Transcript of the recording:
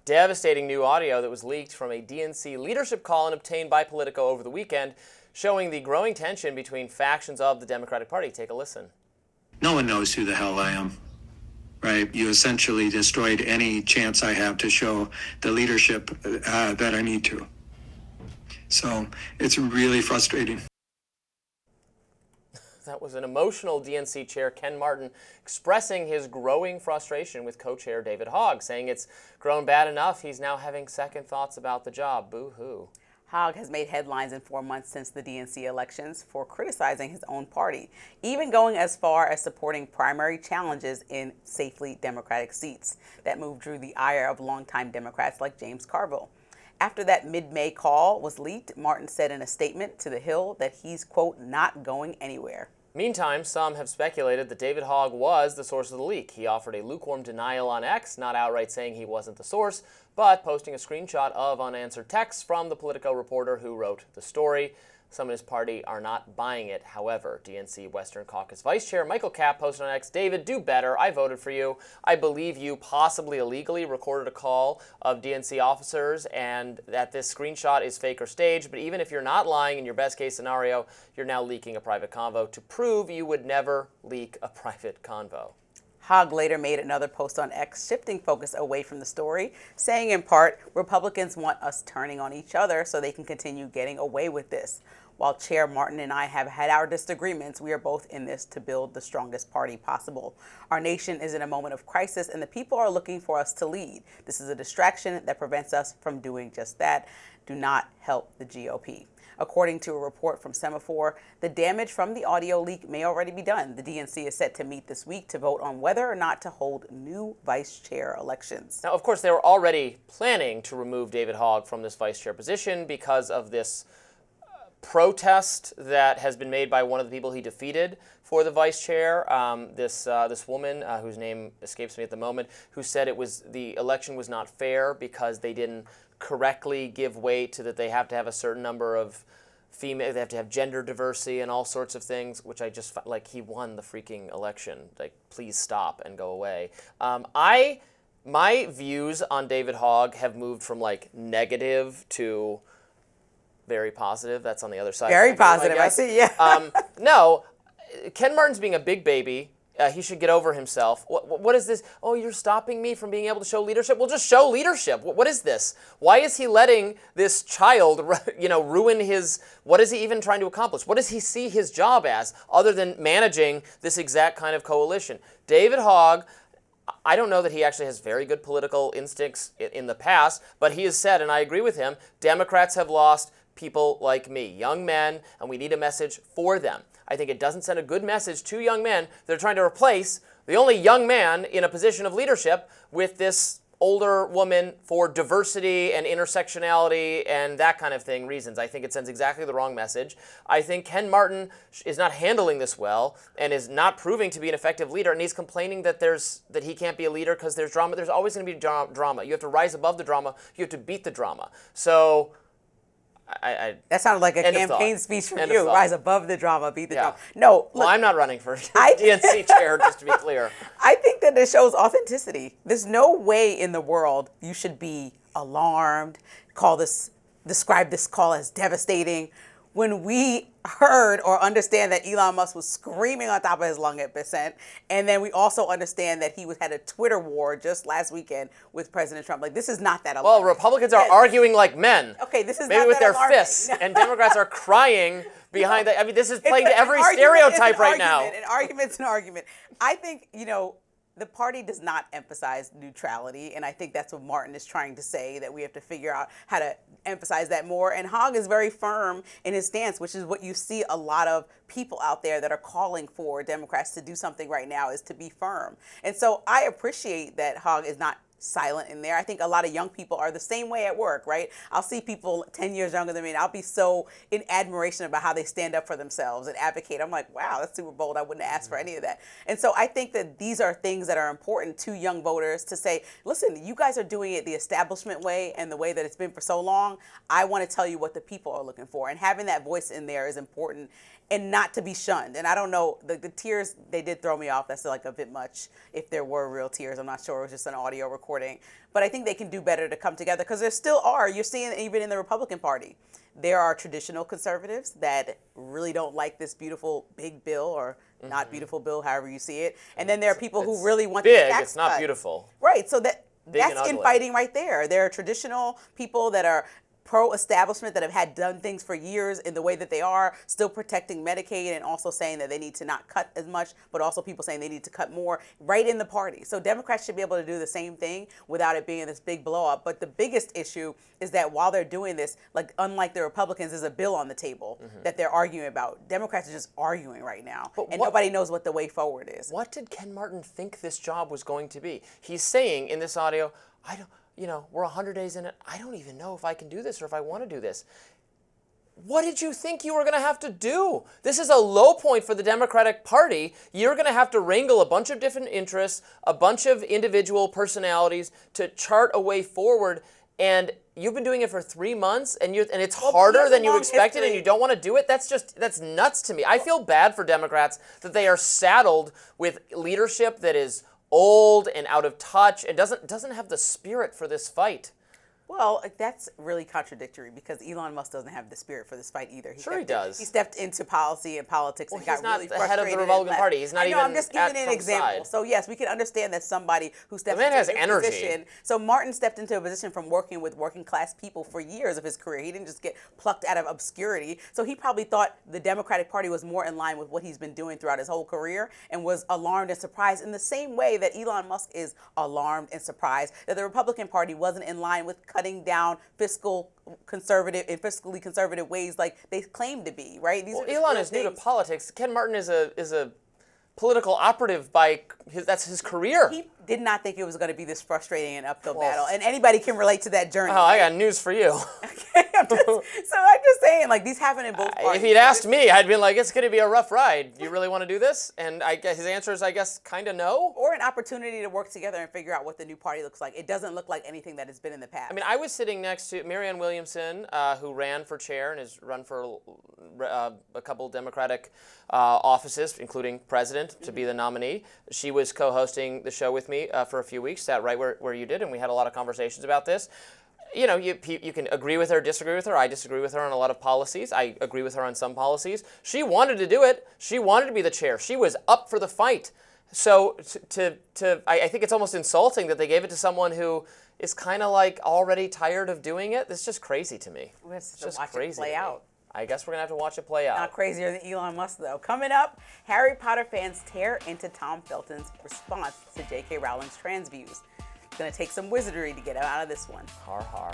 devastating new audio that was leaked from a DNC leadership call and obtained by Politico over the weekend, showing the growing tension between factions of the Democratic Party. Take a listen. No one knows who the hell I am, right? You essentially destroyed any chance I have to show the leadership that I need to. So it's really frustrating. That was an emotional DNC chair, Ken Martin, expressing his growing frustration with co-chair David Hogg, saying it's grown bad enough he's now having second thoughts about the job. Boo-hoo. Hogg has made headlines in 4 months since the DNC elections for criticizing his own party, even going as far as supporting primary challenges in safely Democratic seats. That move drew the ire of longtime Democrats like James Carville. After that mid-May call was leaked, Martin said in a statement to The Hill that he's, quote, not going anywhere. Meantime, some have speculated that David Hogg was the source of the leak. He offered a lukewarm denial on X, not outright saying he wasn't the source, but posting a screenshot of unanswered texts from the Politico reporter who wrote the story. Some in his party are not buying it. However, DNC Western Caucus Vice Chair Michael Capp posted on X, David, do better. I voted for you. I believe you possibly illegally recorded a call of DNC officers and that this screenshot is fake or staged. But even if you're not lying in your best case scenario, you're now leaking a private convo to prove you would never leak a private convo. Hogg later made another post on X, shifting focus away from the story, saying in part, Republicans want us turning on each other so they can continue getting away with this. While Chair Martin and I have had our disagreements, we are both in this to build the strongest party possible. Our nation is in a moment of crisis and the people are looking for us to lead. This is a distraction that prevents us from doing just that. Do not help the GOP. According to a report from Semaphore, the damage from the audio leak may already be done. The DNC is set to meet this week to vote on whether or not to hold new vice chair elections. Now, of course, they were already planning to remove David Hogg from this vice chair position because of this protest that has been made by one of the people he defeated for the vice chair. This woman, whose name escapes me at the moment, who said the election was not fair because they didn't correctly give weight to that they have to have a certain number of female, they have to have gender diversity and all sorts of things, which I just like, he won the freaking election. Like, please stop and go away. My views on David Hogg have moved from like negative to very positive. That's on the other side. Very positive, I see, yeah. No, Ken Martin's being a big baby. He should get over himself. What is this? Oh, you're stopping me from being able to show leadership? Well, just show leadership. What is this? Why is he letting this child, ruin his, what is he even trying to accomplish? What does he see his job as other than managing this exact kind of coalition? David Hogg, I don't know that he actually has very good political instincts in the past, but he has said, and I agree with him, Democrats have lost people like me, young men, and we need a message for them. I think it doesn't send a good message to young men that are trying to replace the only young man in a position of leadership with this older woman for diversity and intersectionality and that kind of thing reasons. I think it sends exactly the wrong message. I think Ken Martin is not handling this well and is not proving to be an effective leader, and he's complaining that he can't be a leader because there's drama. There's always going to be drama. You have to rise above the drama. You have to beat the drama. So that sounded like a campaign speech from you. Rise above the drama, beat the drama. No, look, well, I'm not running for DNC chair, just to be clear. I think that this shows authenticity. There's no way in the world you should be alarmed, describe this call as devastating, when we heard or understand that Elon Musk was screaming on top of his lung at percent, and then we also understand that he had a Twitter war just last weekend with President Trump. Like, this is not that alarming. Well, Republicans are arguing like men. Okay, this is maybe not with that their alarming. Fists, and Democrats are crying behind that. I mean, this is playing to every stereotype right now. An argument's an argument. I think, the party does not emphasize neutrality, and I think that's what Martin is trying to say, that we have to figure out how to emphasize that more. And Hogg is very firm in his stance, which is what you see a lot of people out there that are calling for Democrats to do something right now, is to be firm. And so I appreciate that Hogg is not silent in there. I think a lot of young people are the same way at work, right? I'll see people 10 years younger than me, and I'll be so in admiration about how they stand up for themselves and advocate. I'm like, wow, that's super bold. I wouldn't have asked for any of that. And so I think that these are things that are important to young voters to say, listen, you guys are doing it the establishment way and the way that it's been for so long. I want to tell you what the people are looking for. And having that voice in there is important. and not to be shunned. And I don't know, the tears, they did throw me off. That's like a bit much if there were real tears. I'm not sure. It was just an audio recording. But I think they can do better to come together, because there still are. You're seeing even in the Republican Party, there are traditional conservatives that really don't like this beautiful big bill, or not beautiful bill, however you see it. And then there are people who really want big, the tax it's not cut. Beautiful. Right. So that's ugly. infighting right there. There are traditional people that are pro-establishment, that have done things for years in the way that they are, still protecting Medicaid, and also saying that they need to not cut as much, but also people saying they need to cut more, right in the party. So Democrats should be able to do the same thing without it being this big blow up. But the biggest issue is that while they're doing this, like unlike the Republicans, there's a bill on the table that they're arguing about. Democrats are just arguing right now, and nobody knows what the way forward is. What did Ken Martin think this job was going to be? He's saying in this audio, we're 100 days in it. I don't even know if I can do this or if I want to do this. What did you think you were going to have to do? This is a low point for the Democratic Party. You're going to have to wrangle a bunch of different interests, a bunch of individual personalities to chart a way forward. And you've been doing it for 3 months, and it's harder than you expected, and you don't want to do it? That's nuts to me. I feel bad for Democrats that they are saddled with leadership that is old and out of touch and doesn't have the spirit for this fight. Well, that's really contradictory, because Elon Musk doesn't have the spirit for this fight either. Sure he does. He stepped into policy and politics and got really frustrated. He's not the head of the Republican Party. He's not even I'm just giving an Trump's example. side. So yes, we can understand that somebody who steps man into has a energy. position. So Martin stepped into a position from working with working class people for years of his career. He didn't just get plucked out of obscurity. So he probably thought the Democratic Party was more in line with what he's been doing throughout his whole career, and was alarmed and surprised in the same way that Elon Musk is alarmed and surprised that the Republican Party wasn't in line with cutting down fiscally conservative ways like they claim to be, right? Elon is new to politics. Ken Martin is a political operative that's his career. He did not think it was going to be this frustrating and uphill battle, and anybody can relate to that journey. Oh, I got news for you. Okay, I'm just saying, like, these happen in both parties. If he'd asked me, I'd been like, it's going to be a rough ride. You really want to do this? And I guess his answer is, I guess, kind of no. Or an opportunity to work together and figure out what the new party looks like. It doesn't look like anything that has been in the past. I mean, I was sitting next to Marianne Williamson, who ran for chair and has run for a couple Democratic offices, including president, to be the nominee. She was co-hosting the show with me for a few weeks, sat right where you did, and we had a lot of conversations about this. You know, you can agree with her, disagree with her. I disagree with her on a lot of policies. I agree with her on some policies. She wanted to do it. She wanted to be the chair. She was up for the fight. So I think it's almost insulting that they gave it to someone who is kind of like already tired of doing it. It's just crazy to me. It's just watch crazy it play out. I guess we're going to have to watch it play out. Not crazier than Elon Musk, though. Coming up, Harry Potter fans tear into Tom Felton's response to J.K. Rowling's trans views. It's going to take some wizardry to get him out of this one. Har har.